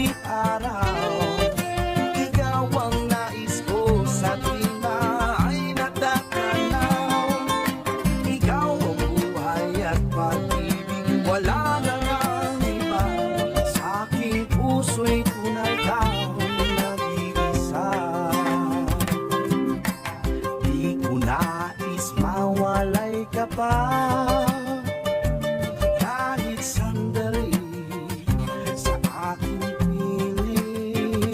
gabi araw. Ikaw ang nais ko sa tuwing na ay natatanaw. Ikaw ang buhay at pag-ibig, wala na ngang iba. Sa aking puso'y tunay kang nag-iisa. Di ko nais mawalay ka pa, kahit sandali sa aking piling.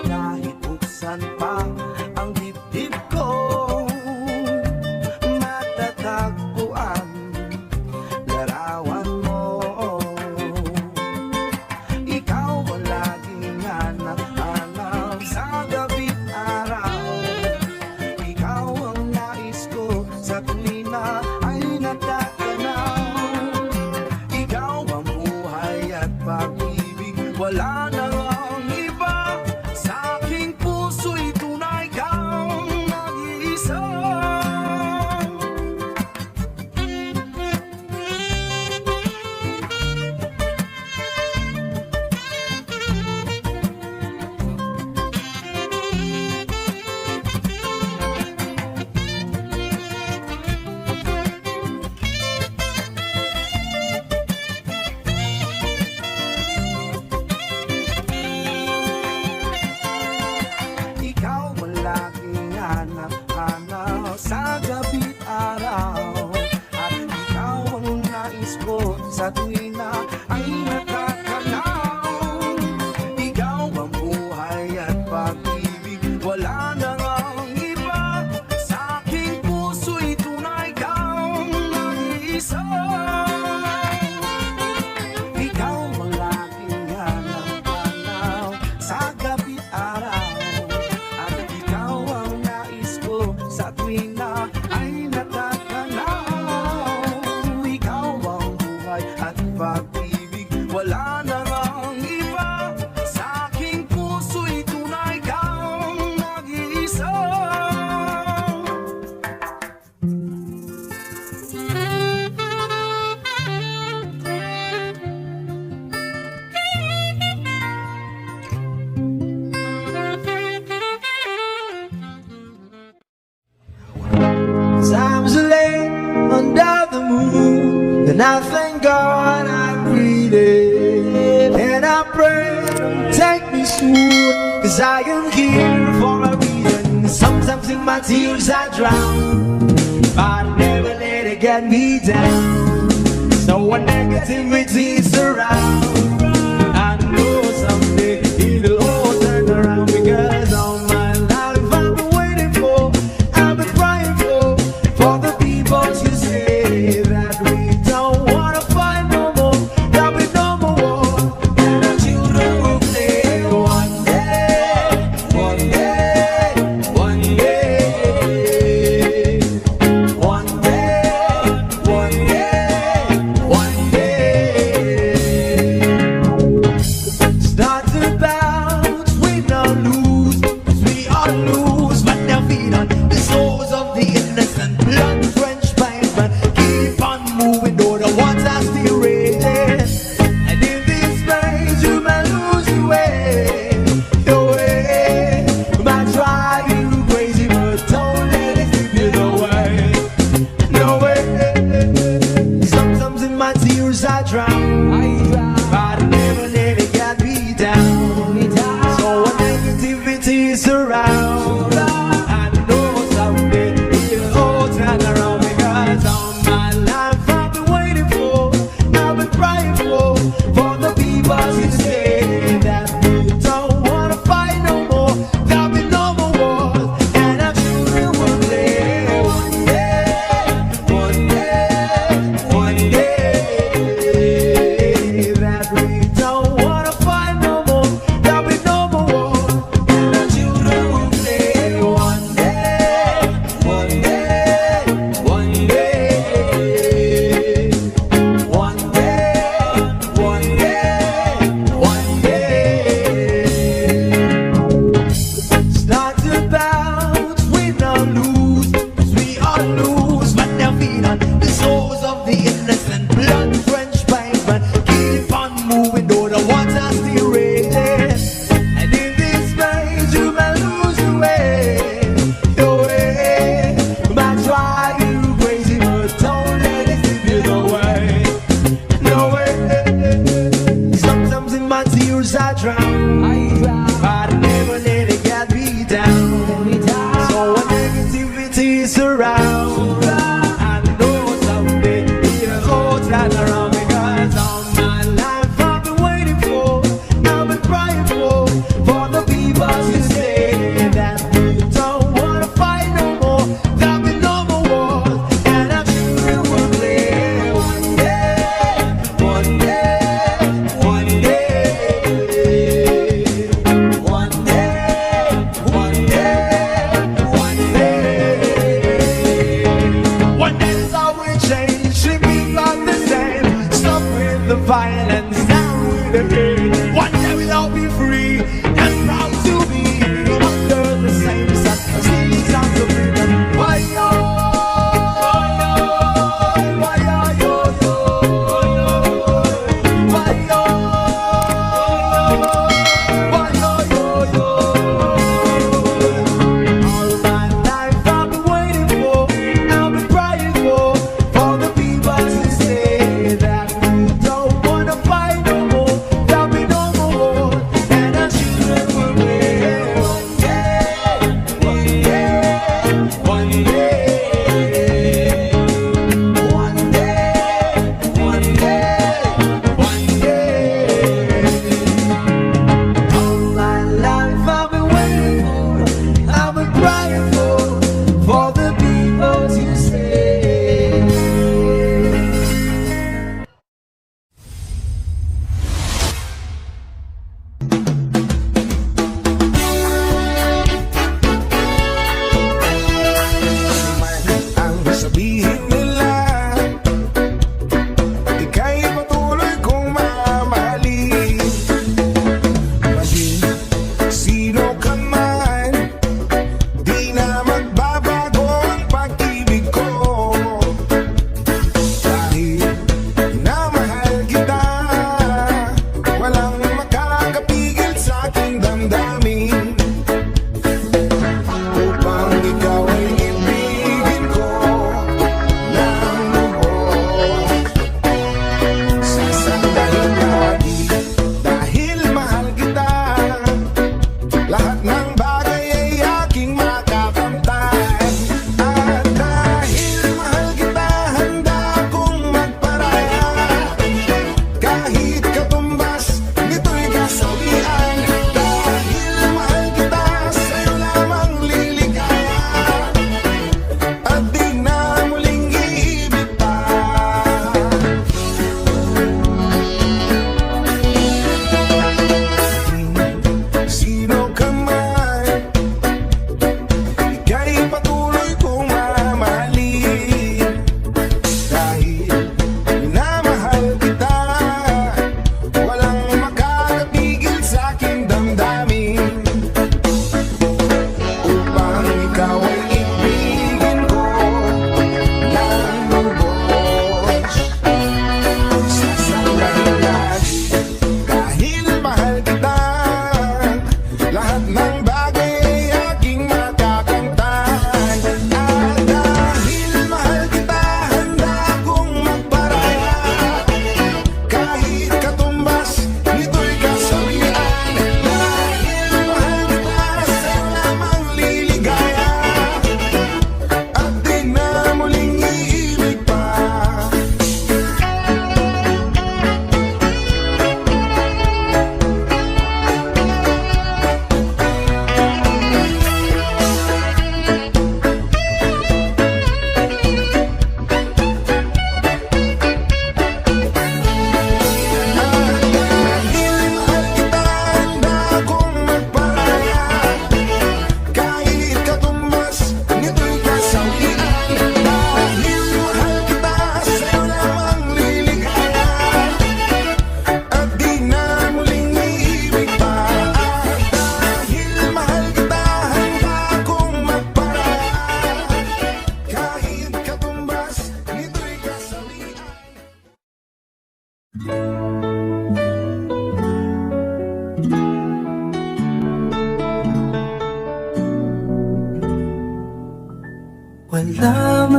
Kahit buksan pa ang dibdib ko, matatagpuan larawan mo. Ikaw ang laging hanap-hanap sa gabi't araw. Ikaw ang nais ko sa tuwing na ay natatanaw. Ikaw ang buhay at pag-ibig, wala na ang iba. Sa aking puso'y tunay kang nag-iisa. Ikaw ang laging hanap-hanap sa gabi't araw. At ikaw ang nais ko sa tuwing na ay natatanaw. Ikaw ang buhay at pag-ibig, wala na ngang iba. Sa aking puso'y tunay kang nag-iisa. Ikaw ang laging hanap-hanap sa gabi't araw. At ikaw ang nais ko sa tuwing na ay natatanaw. Ikaw ang buhay at pag-ibig, wala na ngang iba. Sa aking puso'y tunay kang nag-iisa. Times are late under the moon, and I thank God I breathe. And I pray, take me soon, cause I am here for a reason. Sometimes in my tears I drown, but I never let it get me down. So when negativity surround, I know someday it'll all turn around. Because all my life I've been waiting for, I've been crying for the people to say that we don't wanna fight no more, there'll be no more war, and our children will play one day, one day, one day, one day, one day, one day. still raging. And in this maze you may lose your way. Might drive you crazy, but don't let it slip you no way. Sometimes in my tears I drown, but I never let it get me down. So when negativity is around, I know someday it'll all turn around. Because all my life I've been waiting for, I've been crying for the people to say that we don't wanna fight no more. There'll be no more wars, and our children will live one day, one day, one day, one day, one day, one day. One day this all will change, should be like the same. Stop with the violence, down with the hate. One day we'll all be free and proud to be under the same sun. See sounds of freedom. Why yo, why yo, why yo, why yo. All my life I've been waiting for, I've been crying for the people to say that we don't wanna fight no more. There'll be no more war, and our children will live one day, one day, one day, one day, one day, one day.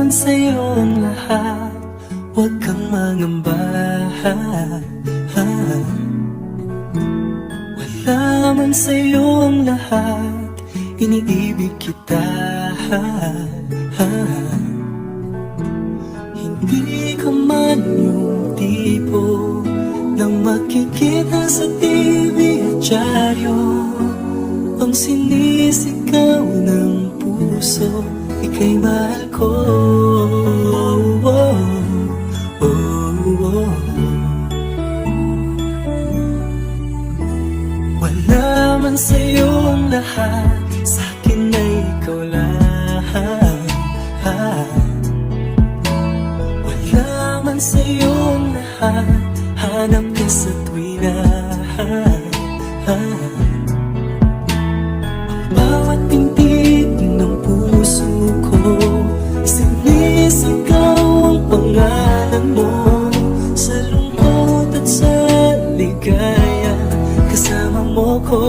man sa'yo ang lahat, huwag kang mangamba. Wala man sa'yo ang lahat, iniibig kita. Hindi ka man yung tipo nang makikita sa TV at dyaryo, ang sinisigaw ng puso, ika'y mahal ko. Wala man sa'yo ang lahat, sa'kin ay ikaw lang. Wala man sa'yo ang lahat, hanap ka sa tuwina. Bawat pintig ng puso ko, sinisigaw ang pangalan mo. Sa lungkot at sa ligaya, kasama mo ko.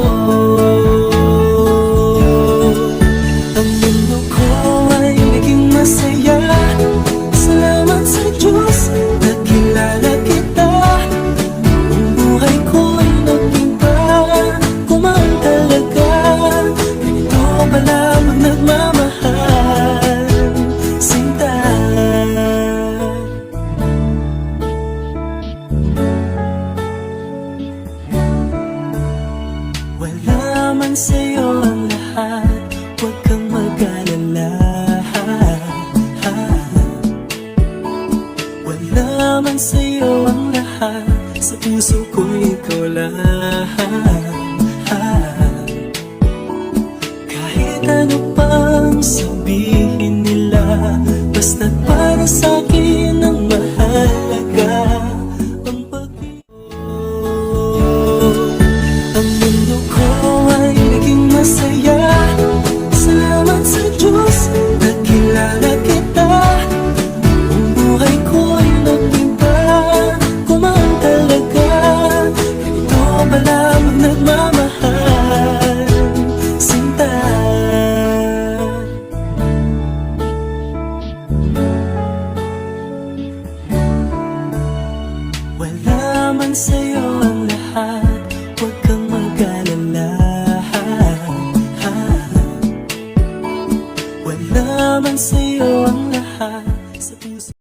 Ang mundo ko ay naging masaya, salamat sa Diyos, nakilala kita. Ang buhay ko ay naging kumang talaga. Ganito pala ang nagmamahal, sinta. Wala man sa'yo ang lahat, huwag kang mag-alala. Wala man sa'yo ang lahat, sa puso ko ikaw lang. Kahit ano pang sabihin nila, basta't para sa'kin